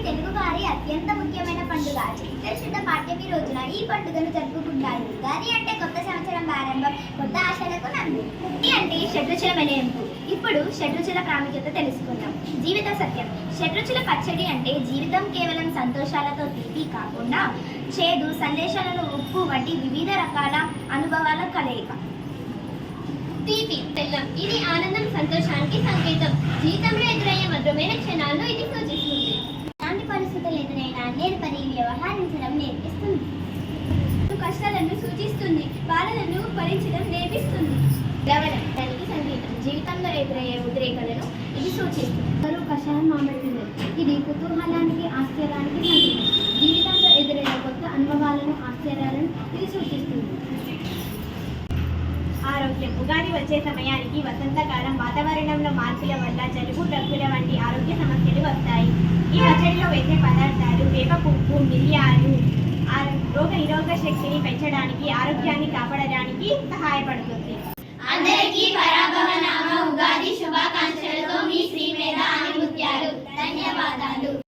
తెలుగు వారి అత్యంత ముఖ్యమైన పండుగ. చైత్ర శుద్ధ పాడ్యమి రోజున ఈ పండుగను జరుపుకుంటారు. ఉగాది అంటే కొత్త సంవత్సరం ప్రారంభం, కొత్త ఆశలకు నందు. ముక్తి అంటే షడ్రుచుల వెలయింపు. ఇప్పుడు షడ్రుచుల ప్రాముఖ్యత తెలుసుకుందాం. జీవిత సత్యం. షడ్రుచుల పచ్చడి అంటే జీవితం కేవలం సంతోషాలతో తీపి కాకుండా చేదు, సందేశాలను, ఉప్పు వంటి వివిధ రకాల అనుభవాల కలయిక. తీపి బెల్లం, ఇది ఆనందం, సంతోషానికి సంకేతం. జీవితంలో ఎదురయ్యే మధురమైన క్షణాలను ఇది సూచిస్తుంది. ఎలాంటి పరిస్థితులు ఎదురైనా నేర్పరి వ్యవహరించడం నేర్పిస్తుంది. కష్టాలను సూచిస్తుంది, బాధలను భరించడం నేర్పిస్తుంది. లవణం, దానికి సంగీతం. జీవితంలో ఎదురయ్యే ఉద్రేకాలను ఇది సూచిస్తుంది. కషాయం మామిడి, ఇది కుతూహలానికి, ఆశ్చర్యానికి సంగీతం. జీవితంలో ఎదురయ్యే కొత్త అనుభవాలను, ఆశ్చర్యాలను ఇది సూచిస్తుంది. ఆరోగ్యం. ఉగాది వచ్చే సమయానికి వసంతకాలం, వాతావరణంలో మార్పుల వల్ల జలుబు, దగ్గుల వంటి ఆరోగ్య సమస్యలు వస్తాయి. ఈ పచ్చడిలో వేసే పదార్థాలు వేప పువ్వు, మిరియాలు రోగ నిరోధక శక్తిని పెంచడానికి, ఆరోగ్యాన్ని కాపాడడానికి సహాయపడుతుంది. అందరికీ పరాభవ నామ ఉగాది శుభాకాంక్షలతో మీ శ్రీమేధ ఆనిముత్యాలు. ధన్యవాదాలు.